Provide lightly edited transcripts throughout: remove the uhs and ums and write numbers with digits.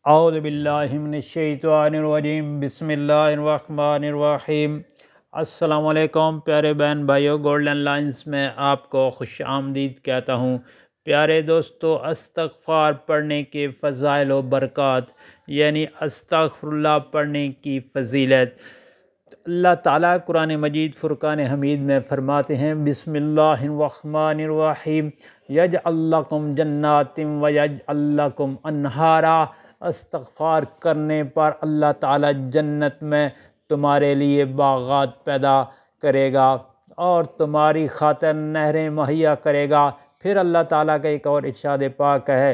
اعوذ باللہ من الشیطان الرجیم بسم اللہ الرحمن الرحیم۔ السلام علیکم پیارے بہن بھائیو، گولڈن لائنز میں آپ کو خوش آمدید کہتا ہوں۔ پیارے دوستو، استغفار پڑھنے کے فضائل و برکات یعنی استغفر اللہ پڑھنے کی فضیلت، اللہ تعالیٰ قرآن مجید فرقان حمید میں فرماتے ہیں بسم اللہ الرحمن الرحیم یجعل لکم جنات ویجعل لکم انہارا۔ استغفار کرنے پر اللہ تعالیٰ جنت میں تمہارے لیے باغات پیدا کرے گا اور تمہاری خاطر نہریں مہیا کرے گا۔ پھر اللہ تعالیٰ کا ایک اور ارشاد پاک ہے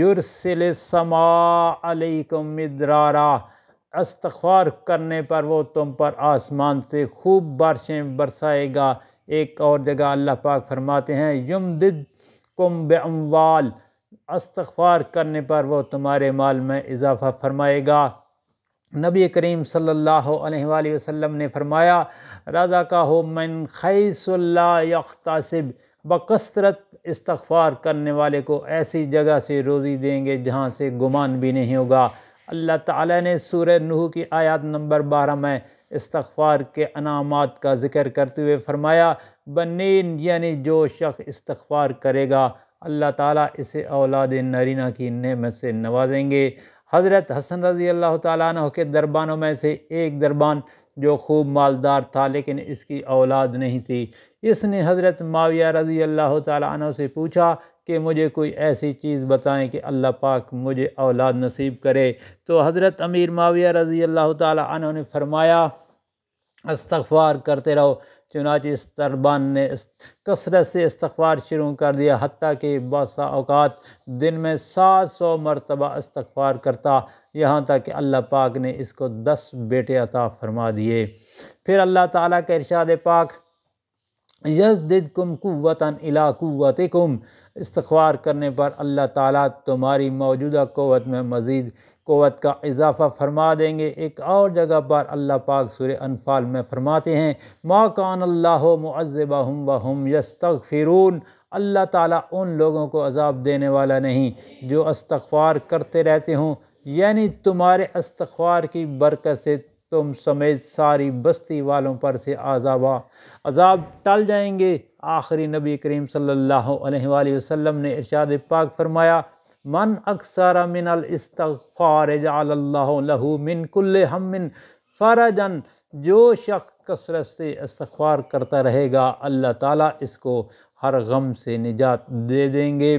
یرسل السماء علیکم مدرارا۔ استغفار کرنے پر وہ تم پر آسمان سے خوب بارشیں برسائے گا۔ ایک اور جگہ اللہ پاک فرماتے ہیں یمددکم باموال۔ استغفار کرنے پر وہ تمہارے مال میں اضافہ فرمائے گا۔ نبی کریم صلی اللہ علیہ وآلہ وسلم نے فرمایا رزقہ من حیث لا یحتسب۔ بکثرت استغفار کرنے والے کو ایسی جگہ سے روزی دیں گے جہاں سے گمان بھی نہیں ہوگا۔ اللہ تعالیٰ نے سورہ نوح کی آیات نمبر 12 میں استغفار کے انعامات کا ذکر کرتے ہوئے فرمایا بنین، یعنی جو شخص استغفار کرے گا اللہ تعالیٰ اسے اولاد نرینہ کی نعمت سے نوازیں گے۔ حضرت حسن رضی اللہ تعالیٰ عنہ کے دربانوں میں سے ایک دربان جو خوب مالدار تھا لیکن اس کی اولاد نہیں تھی، اس نے حضرت معاویہ رضی اللہ تعالیٰ عنہ سے پوچھا کہ مجھے کوئی ایسی چیز بتائیں کہ اللہ پاک مجھے اولاد نصیب کرے۔ تو حضرت امیر معاویہ رضی اللہ تعالیٰ عنہ نے فرمایا استغفار کرتے رہو۔ چنانچہ اس دربان نے کثرت سے استغفار شروع کر دیا، حتیٰ کہ بعض اوقات دن میں 700 مرتبہ استغفار کرتا، یہاں تک کہ اللہ پاک نے اس کو 10 بیٹے عطا فرما دیے۔ پھر اللہ تعالیٰ کا ارشاد پاک یزددکم قوتا الی قوتکم۔ استغفار کرنے پر اللہ تعالیٰ تمہاری موجودہ قوت میں مزید قوت کا اضافہ فرما دیں گے۔ ایک اور جگہ پر اللہ پاک سورہ انفال میں فرماتے ہیں ما کان اللہ معذبہم وہم یستغفرون۔ اللہ تعالیٰ ان لوگوں کو عذاب دینے والا نہیں جو استغفار کرتے رہتے ہوں، یعنی تمہارے استغفار کی برکت سے تم سمیت ساری بستی والوں پر سے عذاب ٹل جائیں گے۔ آخری نبی کریم صلی اللہ علیہ وآلہ وسلم نے ارشاد پاک فرمایا من اکثر من الاستغفار جعل اللہ لہ من کل ہم فرجا۔ جو شخص کثرت سے استغفار کرتا رہے گا اللہ تعالیٰ اس کو ہر غم سے نجات دے دیں گے۔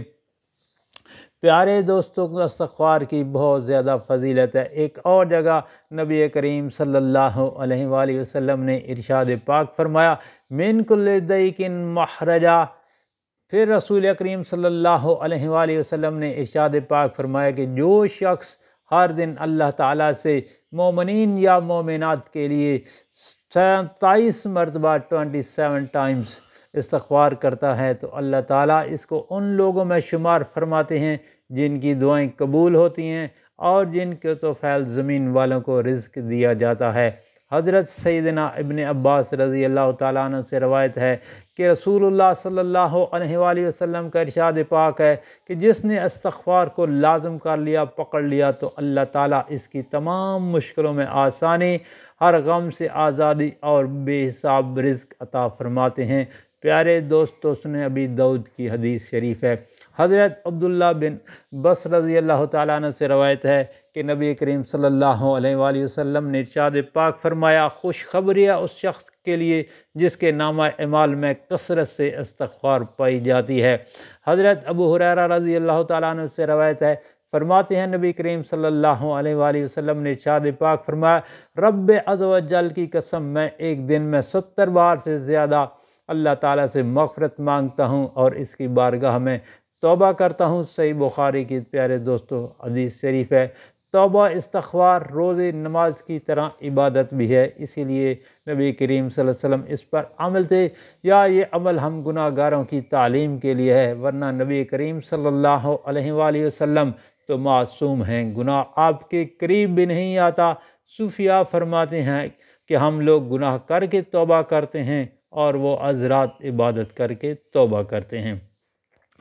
پیارے دوستوں، استغفار کی بہت زیادہ فضیلت ہے۔ ایک اور جگہ نبی کریم صلی اللہ علیہ وآلہ وسلم نے ارشاد پاک فرمایا من کل ضیق مخرجا۔ پھر رسول کریم صلی اللہ علیہ وآلہ وسلم نے ارشاد پاک فرمایا کہ جو شخص ہر دن اللہ تعالیٰ سے مومنین یا مومنات کے لیے 27 مرتبہ 27 ٹائمز استغفار کرتا ہے تو اللہ تعالیٰ اس کو ان لوگوں میں شمار فرماتے ہیں جن کی دعائیں قبول ہوتی ہیں اور جن کے تو فیض زمین والوں کو رزق دیا جاتا ہے۔ حضرت سیدنا ابن عباس رضی اللہ تعالیٰ عنہ سے روایت ہے کہ رسول اللہ صلی اللہ علیہ وآلہ وسلم کا ارشاد پاک ہے کہ جس نے استغفار کو لازم کر لیا، پکڑ لیا، تو اللہ تعالیٰ اس کی تمام مشکلوں میں آسانی، ہر غم سے آزادی اور بے حساب رزق عطا فرماتے ہیں۔ پیارے دوستو، سنیں ابی داؤد کی حدیث شریف ہے، حضرت عبداللہ بن بس رضی اللہ تعالیٰ عنہ سے روایت ہے کہ نبی کریم صلی اللہ علیہ وآلہ وسلم نے ارشاد پاک فرمایا خوشخبریاں اس شخص کے لیے جس کے نامہ اعمال میں کثرت سے استغفار پائی جاتی ہے۔ حضرت ابو ہریرہ رضی اللہ تعالیٰ عنہ سے روایت ہے، فرماتے ہیں نبی کریم صلی اللہ علیہ وآلہ وسلم نے ارشاد پاک فرمایا رب عز و جل کی قسم میں ایک دن میں 70 بار سے زیادہ اللہ تعالیٰ سے مغفرت مانگتا ہوں اور اس کی بارگاہ میں توبہ کرتا ہوں۔ صحیح بخاری کی پیارے دوستو حدیث شریف ہے۔ توبہ استغفار روزے نماز کی طرح عبادت بھی ہے، اسی لیے نبی کریم صلی اللہ علیہ وسلم اس پر عمل تھے، یا یہ عمل ہم گناہ گاروں کی تعلیم کے لیے ہے، ورنہ نبی کریم صلی اللہ علیہ وآلہ وسلم تو معصوم ہیں، گناہ آپ کے قریب بھی نہیں آتا۔ صوفیاء فرماتے ہیں کہ ہم لوگ گناہ کر کے توبہ کرتے ہیں اور وہ حضرات عبادت کر کے توبہ کرتے ہیں۔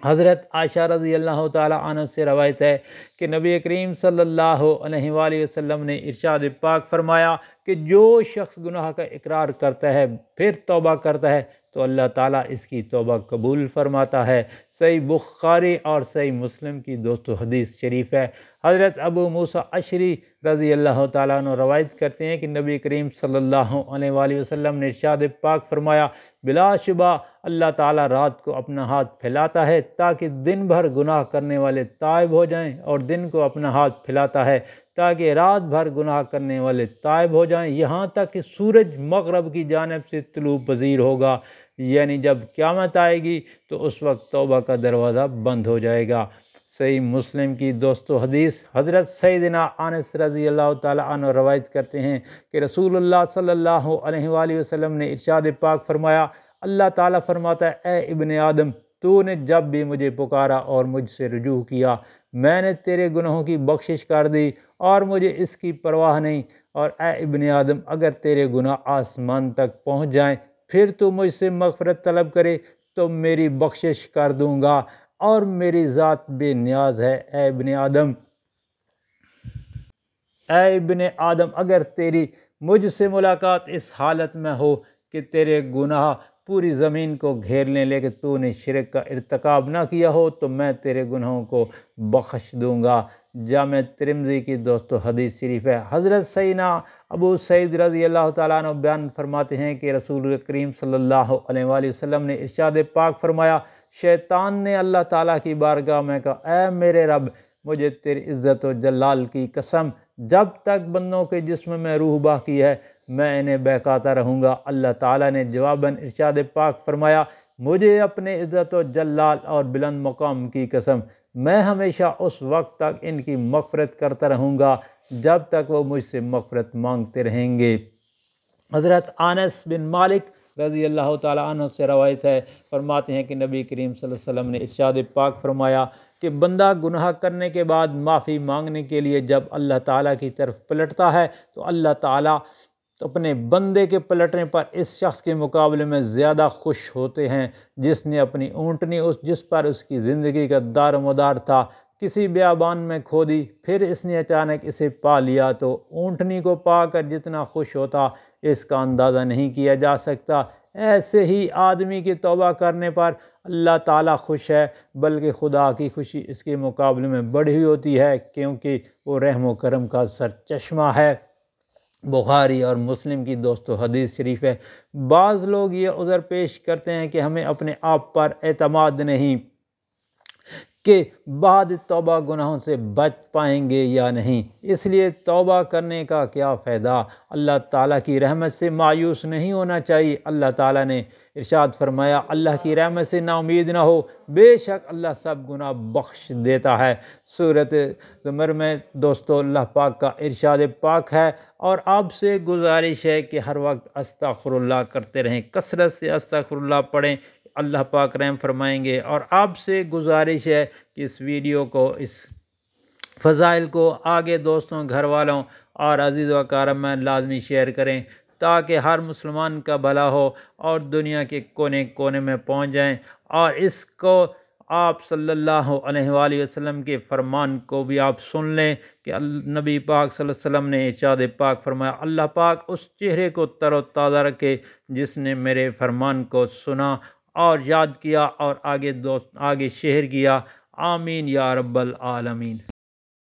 حضرت عائشہ رضی اللہ تعالیٰ عنہ سے روایت ہے کہ نبی کریم صلی اللہ علیہ وآلہ وسلم نے ارشاد پاک فرمایا کہ جو شخص گناہ کا اقرار کرتا ہے پھر توبہ کرتا ہے تو اللہ تعالیٰ اس کی توبہ قبول فرماتا ہے۔ صحیح بخاری اور صحیح مسلم کی دوستو حدیث شریف ہے۔ حضرت ابو موسیٰ اشعری رضی اللہ تعالیٰ عنہ روایت کرتے ہیں کہ نبی کریم صلی اللہ علیہ وآلہ وسلم نے ارشاد پاک فرمایا بلا شبہ اللہ تعالیٰ رات کو اپنا ہاتھ پھیلاتا ہے تاکہ دن بھر گناہ کرنے والے تائب ہو جائیں، اور دن کو اپنا ہاتھ پھیلاتا ہے تاکہ رات بھر گناہ کرنے والے تائب ہو جائیں، یہاں تک کہ سورج مغرب کی جانب سے طلوع پذیر ہوگا، یعنی جب قیامت آئے گی تو اس وقت توبہ کا دروازہ بند ہو جائے گا۔ صحیح مسلم کی دوستو حدیث، حضرت سیدنا انس رضی اللہ تعالیٰ عنہ روایت کرتے ہیں کہ رسول اللہ صلی اللہ علیہ وآلہ وسلم نے ارشاد پاک فرمایا اللہ تعالیٰ فرماتا ہے اے ابن آدم، تو نے جب بھی مجھے پکارا اور مجھ سے رجوع کیا میں نے تیرے گناہوں کی بخشش کر دی اور مجھے اس کی پرواہ نہیں، اور اے ابن آدم اگر تیرے گناہ آسمان تک پہنچ جائیں پھر تو مجھ سے مغفرت طلب کرے تو میری بخشش کر دوں گا، اور میری ذات بے نیاز ہے۔ اے ابن آدم اگر تیری مجھ سے ملاقات اس حالت میں ہو کہ تیرے گناہ پوری زمین کو گھیر لیں لیکن تو نے شرک کا ارتکاب نہ کیا ہو تو میں تیرے گناہوں کو بخش دوں گا۔ جامع ترمذی کی دوستو حدیث شریف ہے۔ حضرت سیدنا ابو سعید رضی اللہ تعالیٰ عنہ بیان فرماتے ہیں کہ رسول کریم صلی اللہ علیہ وآلہ وسلم نے ارشاد پاک فرمایا شیطان نے اللہ تعالیٰ کی بارگاہ میں کہا اے میرے رب مجھے تیری عزت و جلال کی قسم جب تک بندوں کے جسم میں روح باقی ہے میں انہیں بہکاتا رہوں گا۔ اللہ تعالیٰ نے جواباً ارشاد پاک فرمایا مجھے اپنے عزت و جلال اور بلند مقام کی قسم میں ہمیشہ اس وقت تک ان کی مغفرت کرتا رہوں گا جب تک وہ مجھ سے مغفرت مانگتے رہیں گے۔ حضرت انس بن مالک رضی اللہ تعالیٰ عنہ سے روایت ہے، فرماتے ہیں کہ نبی کریم صلی اللہ علیہ وسلم نے ارشاد پاک فرمایا کہ بندہ گناہ کرنے کے بعد معافی مانگنے کے لیے جب اللہ تعالیٰ کی طرف پلٹتا ہے تو اللہ تعالیٰ اپنے بندے کے پلٹنے پر اس شخص کے مقابلے میں زیادہ خوش ہوتے ہیں جس نے اپنی اونٹنی جس پر اس کی زندگی کا دار و مدار تھا کسی بیابان میں کھو دی، پھر اس نے اچانک اسے پا لیا تو اونٹنی کو پا کر جتنا خوش ہوتا اس کا اندازہ نہیں کیا جا سکتا۔ ایسے ہی آدمی کی توبہ کرنے پر اللہ تعالیٰ خوش ہے، بلکہ خدا کی خوشی اس کے مقابلے میں بڑھی ہوتی ہے کیونکہ وہ رحم و کرم کا سرچشمہ ہے۔ بخاری اور مسلم کی دوستو حدیث شریف ہے۔ بعض لوگ یہ عذر پیش کرتے ہیں کہ ہمیں اپنے آپ پر اعتماد نہیں کہ بعد توبہ گناہوں سے بچ پائیں گے یا نہیں، اس لیے توبہ کرنے کا کیا فائدہ۔ اللہ تعالیٰ کی رحمت سے مایوس نہیں ہونا چاہیے۔ اللہ تعالیٰ نے ارشاد فرمایا اللہ کی رحمت سے نا امید نہ ہو، بے شک اللہ سب گناہ بخش دیتا ہے۔ سورۃ زمر میں دوستو اللہ پاک کا ارشاد پاک ہے اور آپ سے گزارش ہے کہ ہر وقت استغفر اللہ کرتے رہیں، کثرت سے استغفر اللہ پڑھیں، اللہ پاک رحم فرمائیں گے۔ اور آپ سے گزارش ہے کہ اس ویڈیو کو، اس فضائل کو آگے دوستوں، گھر والوں اور عزیز و اقارب میں لازمی شیئر کریں تاکہ ہر مسلمان کا بھلا ہو اور دنیا کے کونے کونے میں پہنچ جائیں، اور اس کو آپ صلی اللہ علیہ وآلہ وسلم کے فرمان کو بھی آپ سن لیں کہ نبی پاک صلی اللہ علیہ وسلم نے ارشاد پاک فرمایا اللہ پاک اس چہرے کو تر و تازہ رکھے جس نے میرے فرمان کو سنا اور یاد کیا اور آگے شیئر کیا۔ آمین یا رب العالمین۔